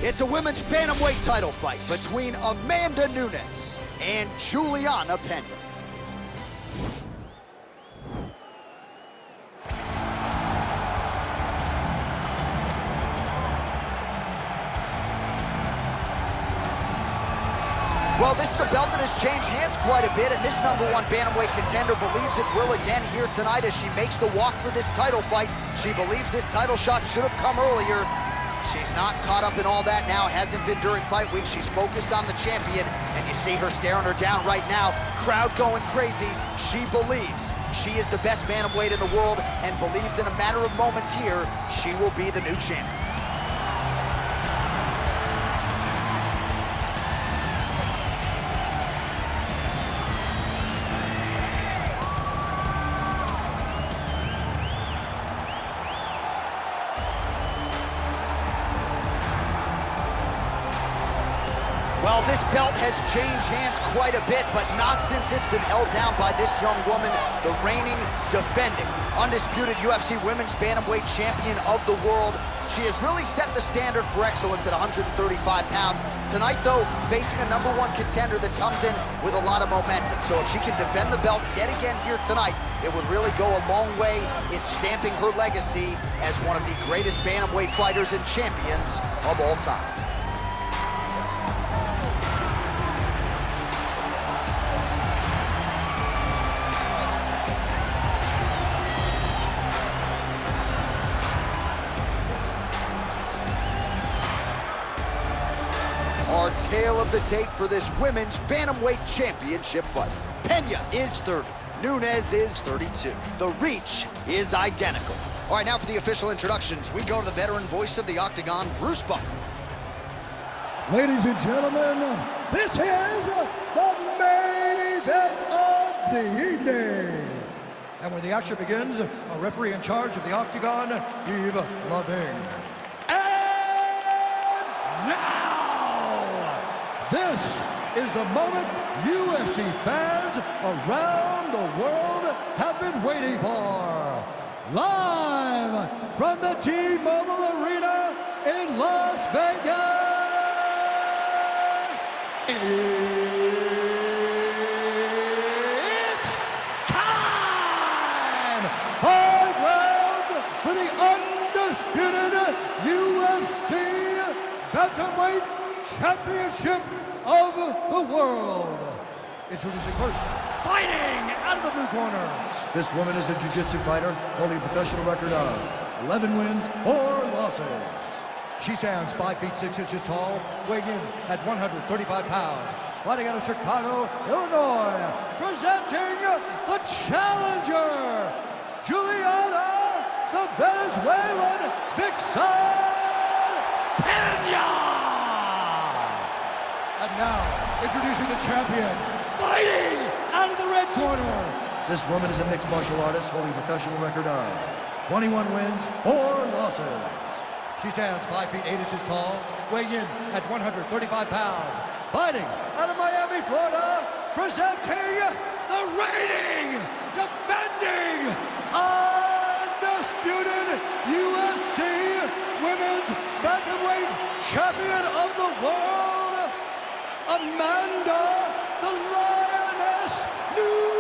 It's a women's bantamweight title fight between Amanda Nunes and Juliana Pena. Well, this is a belt that has changed hands quite a bit, and this #1 bantamweight contender believes it will again here tonight as she makes the walk for this title fight. She believes this title shot should have come earlier. She's not caught up in all that now, hasn't been during fight week. She's focused on the champion, and you see her staring her down right now. Crowd going crazy. She believes she is the best bantamweight in the world and believes in a matter of moments here, she will be the new champion. Well, this belt has changed hands quite a bit, but not since it's been held down by this young woman, the reigning, defending, undisputed UFC Women's Bantamweight Champion of the world. She has really set the standard for excellence at 135 pounds. Tonight, though, facing a #1 contender that comes in with a lot of momentum. So if she can defend the belt yet again here tonight, it would really go a long way in stamping her legacy as one of the greatest bantamweight fighters and champions of all time. Our tale of the tape for this women's bantamweight championship fight. Pena is 30, Nunes is 32. The reach is identical. All right, now for the official introductions, we go to the veteran voice of the Octagon, Bruce Buffer. Ladies and gentlemen, this is the main event of the evening. And when the action begins, a referee in charge of the Octagon, Yves Loving. And now, this is the moment UFC fans around the world have been waiting for. Live from the T-Mobile Arena in Las Vegas, it's time! High ground for the undisputed UFC Bantamweight Championship of the world. Introducing first, fighting out of the blue corner. This woman is a jiu-jitsu fighter holding a professional record of 11 wins, 4 losses. She stands 5 feet 6 inches tall, weighing in at 135 pounds. Fighting out of Chicago, Illinois, presenting the challenger, Juliana, the Venezuelan Vixen Pena. And now, introducing the champion, fighting out of the red corner. This woman is a mixed martial artist holding a professional record of 21 wins, 4 losses. She stands 5 feet 8 inches tall, weighing in at 135 pounds. Fighting out of Miami, Florida, presenting the reigning, defending, undisputed UFC Women's Bantamweight Champion of the world, Amanda the Lioness Nunes.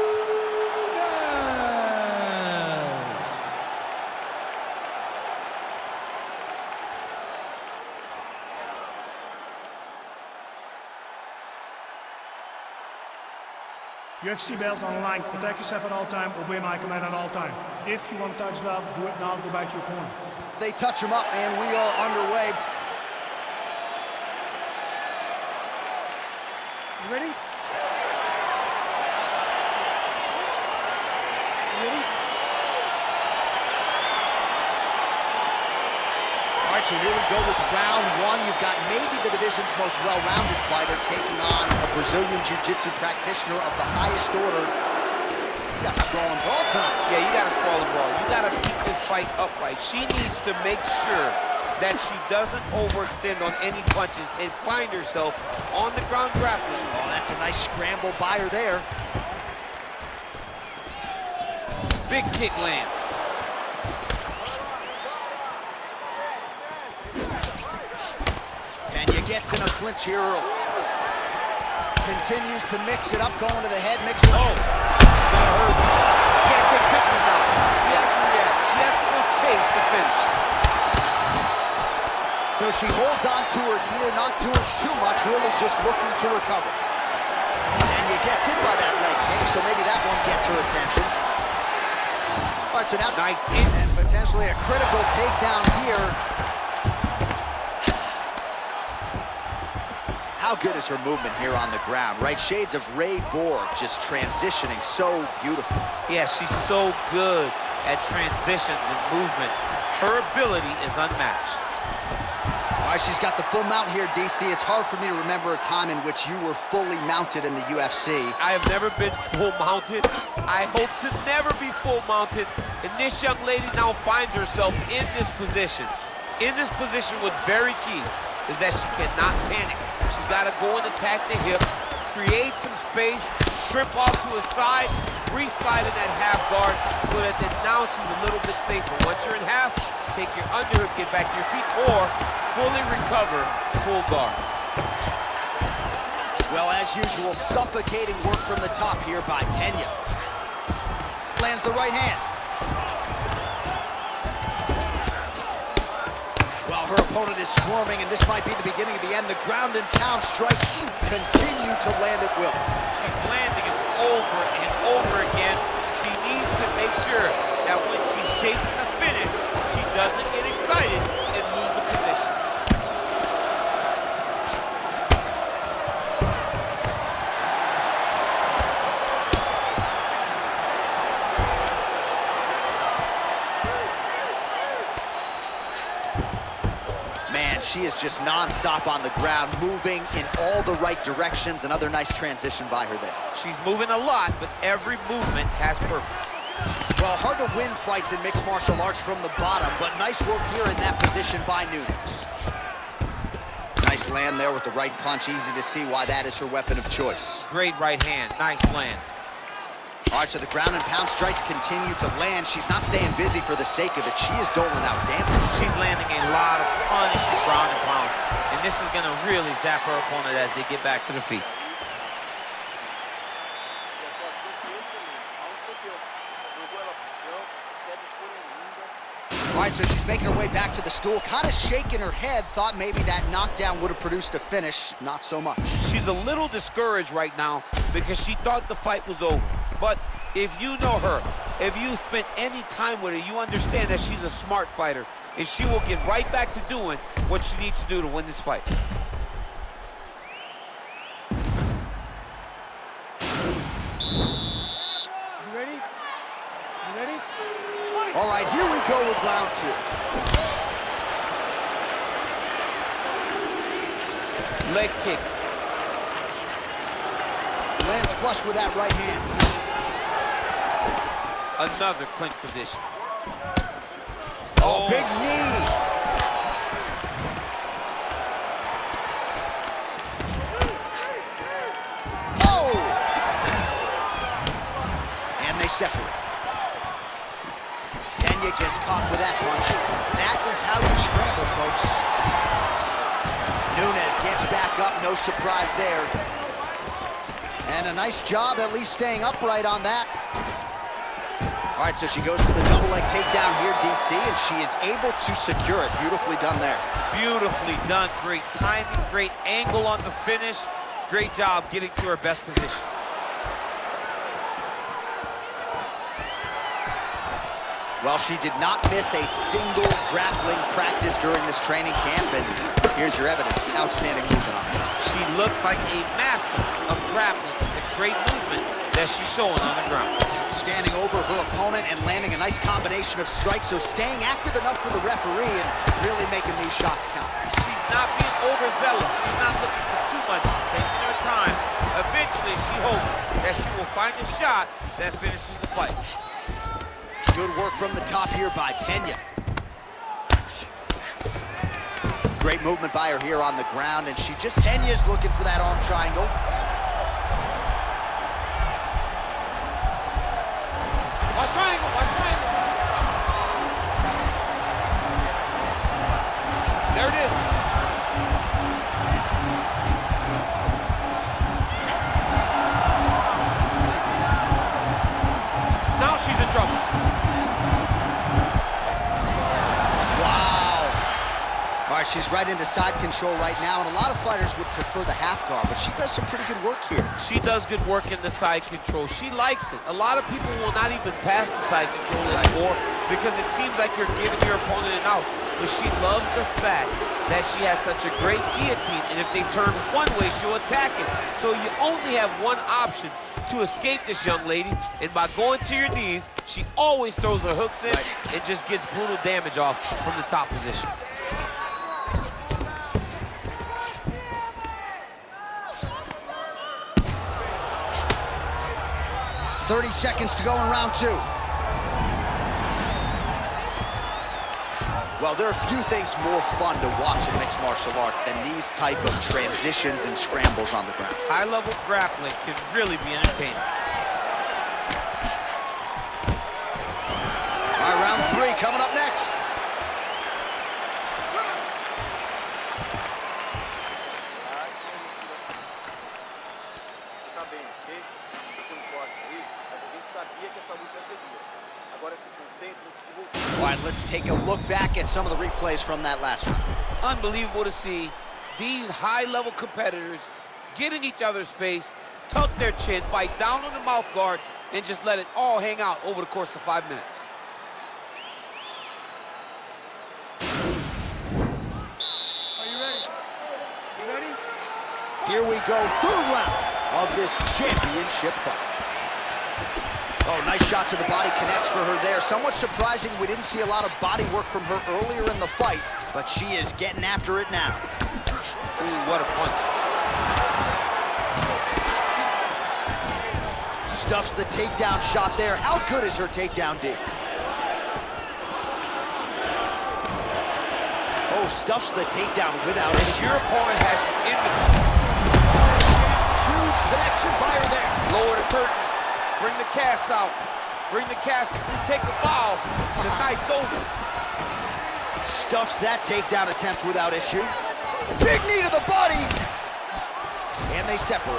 UFC belt on the line. Protect yourself at all time. Obey my command at all time. If you want to touch love, do it now. Go back to your corner. They touch him up, man. We are underway. You ready? All right, so here we go with round one. You've got maybe the division's most well-rounded fighter taking on a Brazilian jiu-jitsu practitioner of the highest order. You got a sprawling brawl tonight. Yeah, you got a sprawling brawl. You got to keep this fight upright. She needs to make sure that she doesn't overextend on any punches and find herself on the ground grappling. Oh, that's a nice scramble by her there. Big kick lands. gets in a clinch here early. Continues to mix it up, going to the head, mixing it. Oh, she's got hurt. Can't take pictures now. She has to react. She has to go chase the finish. So she holds on to her here, not doing too much, really just looking to recover. And you gets hit by that leg kick, so maybe that one gets her attention. All right, so now nice in. And potentially a critical takedown here. How good is her movement here on the ground, right? Shades of Ray Borg, just transitioning so beautiful. Yeah, she's so good at transitions and movement. Her ability is unmatched. All right, she's got the full mount here, DC. It's hard for me to remember a time in which you were fully mounted in the UFC. I have never been full mounted. I hope to never be full mounted. And this young lady now finds herself in this position. In this position, what's very key is that she cannot panic. She's got to go and attack the hips, create some space, shrimp off to a side, re-slide in that half guard so that then now she's a little bit safer. Once you're in half, take your underhook, get back to your feet, or fully recover, full guard. Well, as usual, suffocating work from the top here by Pena. Lands the right hand. Well, her opponent is squirming, and this might be the beginning of the end. The ground and pound strikes continue to land at will. She's landing it over and over again. She needs to make sure that when she's chasing the finish, she doesn't get excited and lose the position. Man, she is just non-stop on the ground, moving in all the right directions. Another nice transition by her there. She's moving a lot, but every movement has purpose. Well, hard to win fights in mixed martial arts from the bottom, but nice work here in that position by Nunes. Nice land there with the right punch. Easy to see why that is her weapon of choice. Great right hand, nice land. All right, so the ground and pound strikes continue to land. She's not staying busy for the sake of it. She is doling out damage. She's landing a lot of punishing ground and pound, and this is gonna really zap her opponent as they get back to the feet. All right, so she's making her way back to the stool, kind of shaking her head, thought maybe that knockdown would have produced a finish. Not so much. She's a little discouraged right now because she thought the fight was over. But if you know her, if you spent any time with her, you understand that she's a smart fighter, and she will get right back to doing what she needs to do to win this fight. You ready? You ready? All right, here we go with round two. Leg kick. Lands flush with that right hand. Another clinch position. Oh, big knee. Oh! And they separate. Pena gets caught with that punch. That is how you scramble, folks. Nunes gets back up, no surprise there. And a nice job at least staying upright on that. All right, so she goes for the double leg takedown here, DC, and she is able to secure it. Beautifully done there. Beautifully done. Great timing, great angle on the finish. Great job getting to her best position. Well, she did not miss a single grappling practice during this training camp, and here's your evidence. Outstanding movement on her. She looks like a master of grappling with the great movement that she's showing on the ground. Standing over her opponent and landing a nice combination of strikes, so staying active enough for the referee and really making these shots count. She's not being overzealous. She's not looking for too much. She's taking her time. Eventually, she hopes that she will find a shot that finishes the fight. Good work from the top here by Pena. Great movement by her here on the ground, and Pena's looking for that arm triangle. Watch triangle, watch triangle. There it is. right into side control right now, and a lot of fighters would prefer the half guard, but she does some pretty good work here. She does good work in the side control. She likes it. A lot of people will not even pass the side control anymore because it seems like you're giving your opponent an out. But she loves the fact that she has such a great guillotine, and if they turn one way, she'll attack it. So you only have one option to escape this young lady, and by going to your knees, she always throws her hooks in and just gets brutal damage off from the top position. 30 seconds to go in round 2. Well, there are few things more fun to watch in mixed martial arts than these type of transitions and scrambles on the ground. High-level grappling can really be entertaining. All right, round 3 coming up next. All right, let's take a look back at some of the replays from that last round. Unbelievable to see these high-level competitors get in each other's face, tuck their chin, bite down on the mouth guard, and just let it all hang out over the course of 5 minutes. Are you ready? You ready? Here we go, 3rd round of this championship fight. Oh, nice shot to the body, connects for her there. Somewhat surprising, we didn't see a lot of body work from her earlier in the fight, but she is getting after it now. Ooh, what a punch. Stuffs the takedown shot there. How good is her takedown, D? Oh, stuffs the takedown without it. If your opponent has you in the... Huge connection by her there. Lower the curtain. Bring the cast out. Bring the cast. If you take a bow, the night's over. Stuffs that takedown attempt without issue. Big knee to the body. And they separate.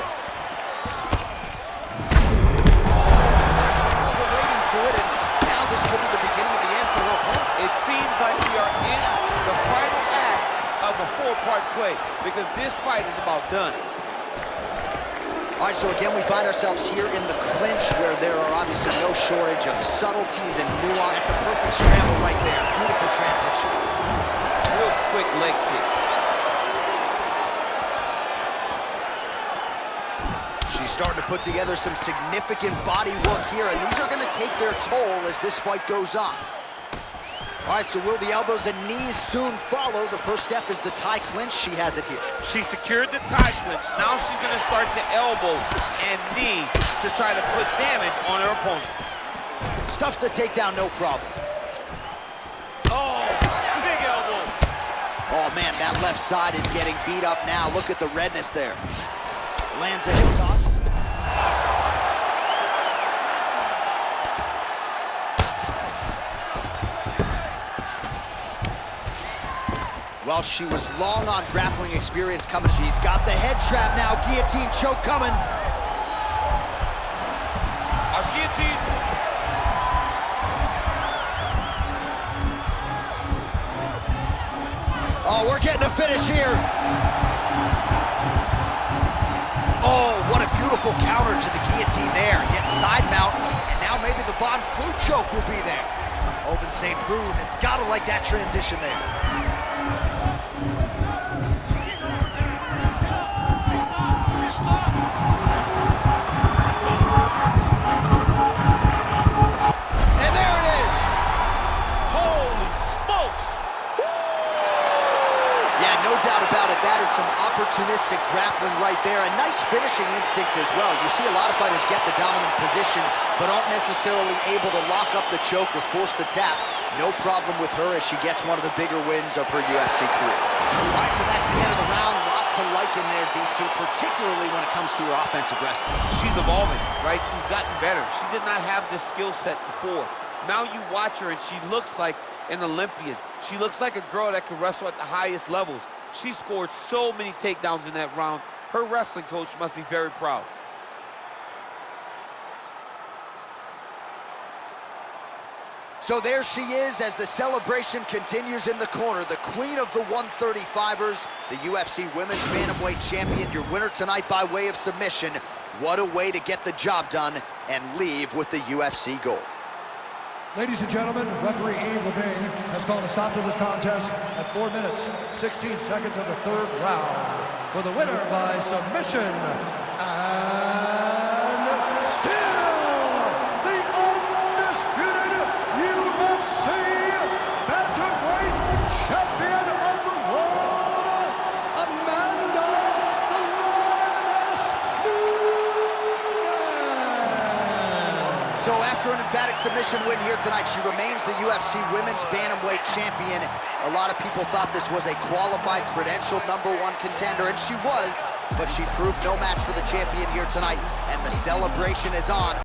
Relating to it, and now this could be the beginning of the end for her opponent. It seems like we are in the final act of a 4-part play because this fight is about done. All right, so again, we find ourselves here in the clinch where there are obviously no shortage of subtleties and nuance. That's a perfect scramble right there. Beautiful transition. Real quick leg kick. She's starting to put together some significant body work here, and these are going to take their toll as this fight goes on. All right, so will the elbows and knees soon follow? The first step is the tie clinch. She has it here. She secured the tie clinch. Now she's going to start to elbow and knee to try to put damage on her opponent. Stuffs the takedown, no problem. Oh, big elbow. Oh, man, that left side is getting beat up now. Look at the redness there. Lands a hip toss. Well, she was long on grappling experience coming. She's got the head trap now. Guillotine choke coming. Watch guillotine. Oh, we're getting a finish here. Oh, what a beautiful counter to the guillotine there. Gets side mount, and now maybe the Von Flue choke will be there. Oven St. Preux has got to like that transition there. Opportunistic grappling right there, and nice finishing instincts as well. You see a lot of fighters get the dominant position, but aren't necessarily able to lock up the choke or force the tap. No problem with her as she gets one of the bigger wins of her UFC career. All right, so that's the end of the round. A lot to like in there, DC, particularly when it comes to her offensive wrestling. She's evolving, right? She's gotten better. She did not have this skill set before. Now you watch her, and she looks like an Olympian. She looks like a girl that can wrestle at the highest levels. She scored so many takedowns in that round. Her wrestling coach must be very proud. So there she is as the celebration continues in the corner. The queen of the 135ers, the UFC Women's Bantamweight Champion, your winner tonight by way of submission. What a way to get the job done and leave with the UFC gold. Ladies and gentlemen, referee Yves Levine has called a stop to this contest at 4 minutes, 16 seconds of the third round. For the winner by submission, and still the undisputed UFC Bantamweight Champion of the world, Amanda the Lioness Nunes. So after an emphatic submission win here tonight, she remains the UFC Women's Bantamweight Champion. A lot of people thought this was a qualified, credentialed #1 contender, and she was, but she proved no match for the champion here tonight, and the celebration is on.